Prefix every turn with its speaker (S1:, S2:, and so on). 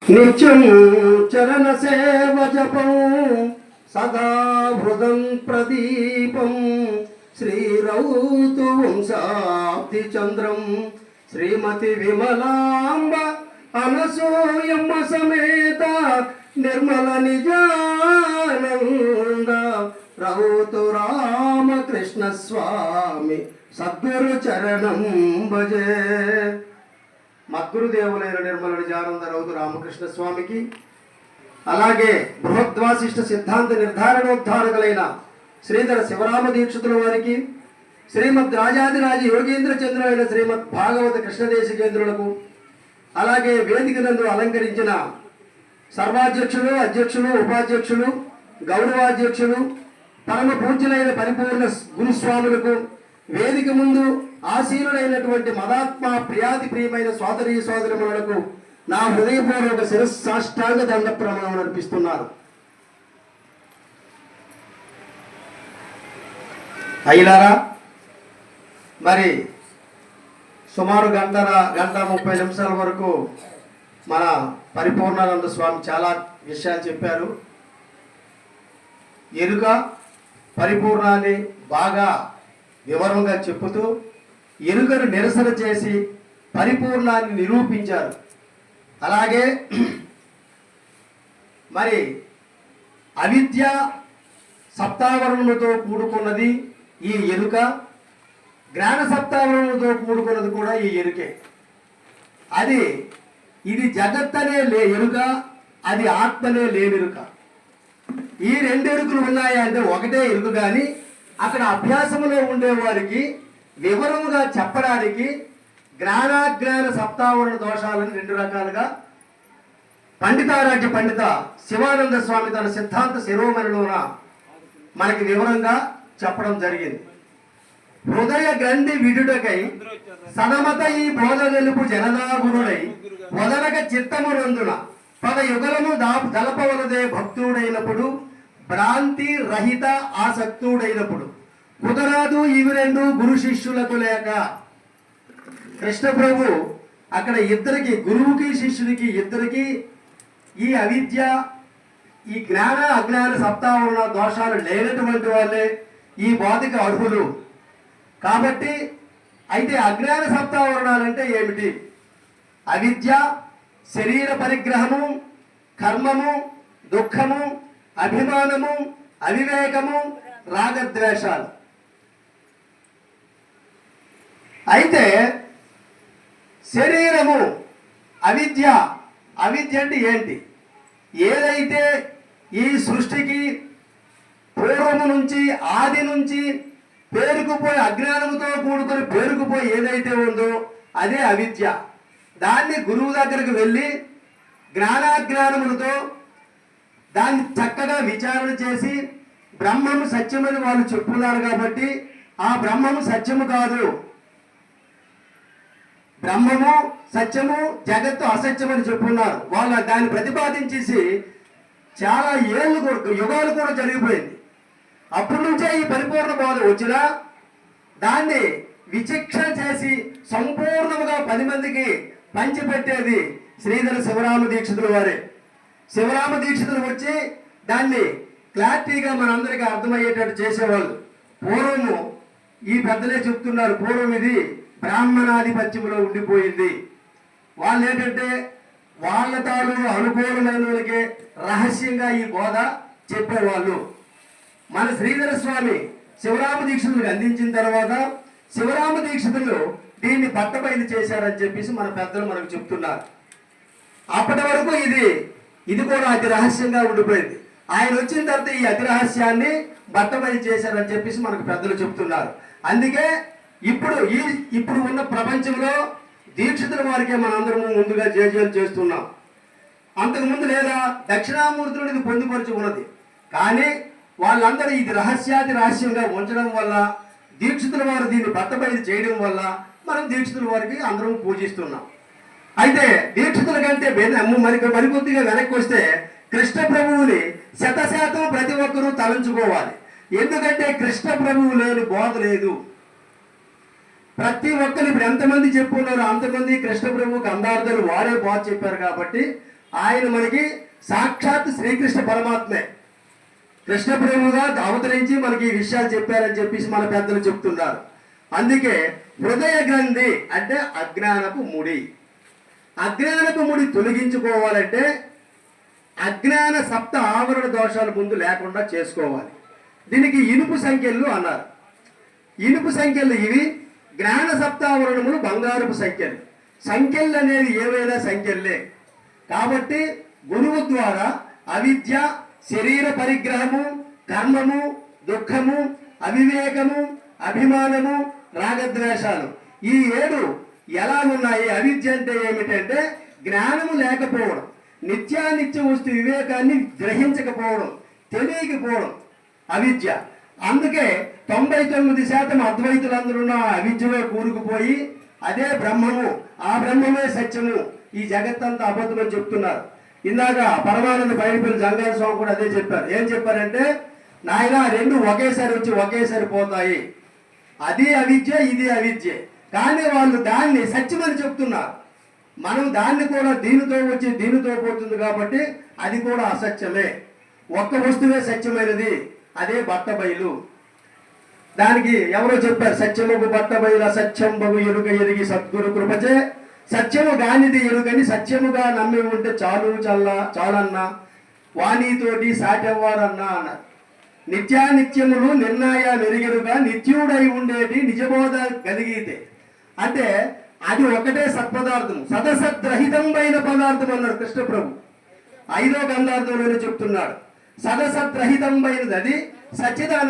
S1: నిత్యం చరణ సేవ జపం సదా హృదం ప్రదీపం శ్రీరౌతు వంశాబ్ది చంద్రం శ్రీమతి విమలాంబ అనసూయమ్మ సమేత నిర్మల నిజానంద రౌతు రామకృష్ణ స్వామి సద్గురు చరణం భజే. మద్గురుదేవులైన నిర్మల నిజానంద రౌతు రామకృష్ణ స్వామికి, అలాగే బృహద్వాసిష్ట సిద్ధాంత నిర్ధారణోద్ధారకులైన శ్రీధర శివరామ దీక్షితుల వారికి, శ్రీమద్ రాజాదిరాజ యోగేంద్ర చంద్రులైన శ్రీమద్ భాగవత కృష్ణదేశికేంద్రులకు, అలాగే వేదిక నందు అలంకరించిన సర్వాధ్యక్షులు, అధ్యక్షులు, ఉపాధ్యక్షులు, గౌరవాధ్యక్షులు, పరమ పూజ్యులైన పరిపూర్ణ గురుస్వాములకు, వేదిక ముందు ఆసీనులైనటువంటి మదాత్మ ప్రియాతి ప్రియమైన సోదరీ సోదరిమణులకు నా హృదయపూర్వక శిరస్సాష్టాంగ దండ ప్రణామం అర్పిస్తున్నారు. అయ్యలారా, మరి సుమారు గంట 30 నిమిషాల వరకు మన పరిపూర్ణానంద స్వామి చాలా విషయాలు చెప్పారు. ఎరుక పరిపూర్ణాన్ని బాగా వివరంగా చెప్పుతూ ఎరుకను నిరసన చేసి పరిపూర్ణాన్ని నిరూపించారు. అలాగే మరి అవిద్య సప్తావరణములతో కూడుకున్నది ఈ ఎరుక, జ్ఞాన సప్తావరణములతో కూడుకున్నది కూడా ఈ ఎరుకే. ఇది జగత్తనే ఎరుక, అది ఆత్మనే లేనెరుక. ఈ రెండు ఎరుకలు ఉన్నాయా అంటే ఒకటే ఎరుక. కానీ అక్కడ అభ్యాసములో ఉండేవారికి వివరముగా చెప్పడానికి జ్ఞానాజ్ఞాన సప్తావరణ దోషాలను 2 రకాలుగా పండితారాజ్య పండిత శివానంద స్వామి తన సిద్ధాంత శిరోమణిలోన మనకి వివరంగా చెప్పడం జరిగింది. హృదయ గ్రంథి విడుటకై సనమత ఈ బోధ తెలుపు జననాగురుడై వదలక చిత్తమునందున పద యుగలము దలపవలదే భక్తుడైనప్పుడు, భ్రాంతి రహిత ఆసక్తుడైనప్పుడు కుదరాదు ఇవి రెండు గురు శిష్యులకు లేక. కృష్ణ ప్రభు అక్కడ ఇద్దరికి, గురువుకి శిష్యుడికి ఇద్దరికి ఈ అవిద్య, ఈ జ్ఞాన అజ్ఞాన సప్తావరణ దోషాలు లేనటువంటి వాళ్ళే ఈ బోధకు అర్హులు. కాబట్టి అయితే అజ్ఞాన సప్తావరణాలంటే ఏమిటి? అవిద్య, శరీర పరిగ్రహము, కర్మము, దుఃఖము, అభిమానము, అవివేకము, రాగద్వేషాలు. అయితే శరీరము అవిద్య అంటే ఏంటి? ఏదైతే ఈ సృష్టికి పూర్వము నుంచి, ఆది నుంచి పేరుకుపోయి, అజ్ఞానముతో కూడుకొని పేరుకుపోయి ఏదైతే ఉందో అదే అవిద్య. దాన్ని గురువు దగ్గరకు వెళ్ళి జ్ఞానాజ్ఞానములతో దాన్ని చక్కగా విచారణ చేసి బ్రహ్మము సత్యమని వాళ్ళు చెప్పున్నారు. కాబట్టి ఆ బ్రహ్మము సత్యము కాదు, బ్రహ్మము సత్యము, జగత్తు అసత్యమని చెప్పున్నారు. వాళ్ళు దాన్ని ప్రతిపాదించేసి చాలా ఏళ్ళు, యుగాలు కూడా జరిగిపోయింది. అప్పటి నుంచే ఈ పరిపూర్ణ బోధ వచ్చినా దాన్ని విచక్షణ చేసి సంపూర్ణముగా 10 మందికి పంచిపెట్టేది శ్రీధర శివరామ దీక్షితుల వారే. శివరామ దీక్షితులు వచ్చి దాన్ని క్లారిటీగా మనందరికీ అర్థమయ్యేటట్టు చేసేవాళ్ళు. పూర్వము ఈ పెద్దలే చెప్తున్నారు, పూర్వం ఇది బ్రాహ్మణాధిపత్యంలో ఉండిపోయింది. వాళ్ళు ఏంటంటే వాళ్ళ తాలూకు అనుకూలమైన వాళ్ళకే రహస్యంగా ఈ బోధ చెప్పేవాళ్ళు. మన శ్రీధర స్వామి శివరామ దీక్షితులకు అందించిన తర్వాత శివరామ దీక్షితులు దీన్ని బట్టబయలు చేశారని చెప్పేసి మన పెద్దలు మనకు చెప్తున్నారు. అప్పటి వరకు ఇది కూడా అతి రహస్యంగా ఉండిపోయింది. ఆయన వచ్చిన తర్వాత ఈ అతి రహస్యాన్ని బట్టబయలు చేశారని చెప్పేసి మనకు పెద్దలు చెప్తున్నారు. అందుకే ఇప్పుడు ఉన్న ప్రపంచంలో దీక్షితుల వారికే మనందరము ముందుగా జయజయలు చేస్తున్నాం. అంతకుముందు లేదా దక్షిణామూర్తులు ఇది పొందుపరిచి ఉన్నది. కానీ వాళ్ళందరూ ఇది రహస్యంగా ఉంచడం వల్ల, దీక్షితుల వారు దీన్ని బట్టబయలు చేయడం వల్ల మనం దీక్షితుల వారికి అందరం పూజిస్తున్నాం. అయితే దీక్షితుల కంటే మరికొద్దిగా వెనక్కి వస్తే కృష్ణ ప్రభువుని 100% ప్రతి ఒక్కరూ తలంచుకోవాలి. ఎందుకంటే కృష్ణ ప్రభువు లేని బోధ లేదు. ప్రతి ఒక్కరు ఇప్పుడు ఎంతమంది చెప్పుకున్నారో అంతమంది కృష్ణ ప్రభువుకి అందార్థాలు వారే బోధ చెప్పారు. కాబట్టి ఆయన మనకి సాక్షాత్ శ్రీకృష్ణ పరమాత్మే కృష్ణ ప్రభువుగా అవతరించి మనకి ఈ విషయాలు చెప్పారని చెప్పేసి మన పెద్దలు చెప్తున్నారు. అందుకే హృదయ గ్రంథి అంటే అజ్ఞానపు ముడి. అజ్ఞానపు ముడి తొలగించుకోవాలంటే అజ్ఞాన సప్త ఆవరణ దోషాల ముందు లేకుండా చేసుకోవాలి. దీనికి ఇనుపు సంఖ్యలు అన్నారు. ఇనుపు సంఖ్యలు ఇవి, జ్ఞాన సప్తావరణములు బంగారపు సంఖ్యలు. సంఖ్యలు అనేవి ఏవైనా సంఖ్యలే. కాబట్టి గురువు ద్వారా అవిద్య, శరీర పరిగ్రహము, కర్మము, దుఃఖము, అవివేకము, అభిమానము, రాగద్వేషాలు ఈ 7 ఎలా ఉన్నాయి? అవిద్య అంటే ఏమిటంటే జ్ఞానము లేకపోవడం, నిత్యానిత్య వస్తు వివేకాన్ని గ్రహించకపోవడం, తెలియకపోవడం అవిద్య. అందుకే 99% అద్వైతులందరూ అవిద్యలో కూరుకుపోయి అదే బ్రహ్మము, ఆ బ్రహ్మమే సత్యము, ఈ జగత్తంతా అబద్ధమని చెప్తున్నారు. ఇందాక పరమానంద బయలుపల్లి జంగాల స్వామి కూడా అదే చెప్పారు. ఏం చెప్పారంటే, నాయన 2 ఒకేసారి వచ్చి ఒకేసారి పోతాయి. అది అవిద్య, ఇది అవిద్య. కానీ వాళ్ళు దాన్ని సత్యమని చెప్తున్నారు. మనం దాన్ని కూడా దీనితో వచ్చి దీనితో పోతుంది కాబట్టి అది కూడా అసత్యమే. ఒక్క వస్తువే సత్యమైనది, అదే బట్ట బయలు. దానికి ఎవరో చెప్పారు, సత్యముకు బట్ట బయలు అసత్యం బగు ఎరుక ఎరిగి సద్గురు కృపచే సత్యము గానిది ఎరుగని సత్యముగా నమ్మి ఉంటే చాలన్నా వాణితోటి సాటెవ్వారన్నా అన్నారు. నిత్యానిత్యములు నిర్ణయ మెరుగెరుగా నిత్యుడై ఉండేటి నిజబోధ కలిగితే అంటే అది ఒకటే సత్పదార్థం, సదసద్రహితమైన పదార్థం అన్నారు కృష్ణ ప్రభు. 5వ గంధార్థంలోనే చెప్తున్నాడు. సదసద్రహితమైనది అది సచ్చిదానంద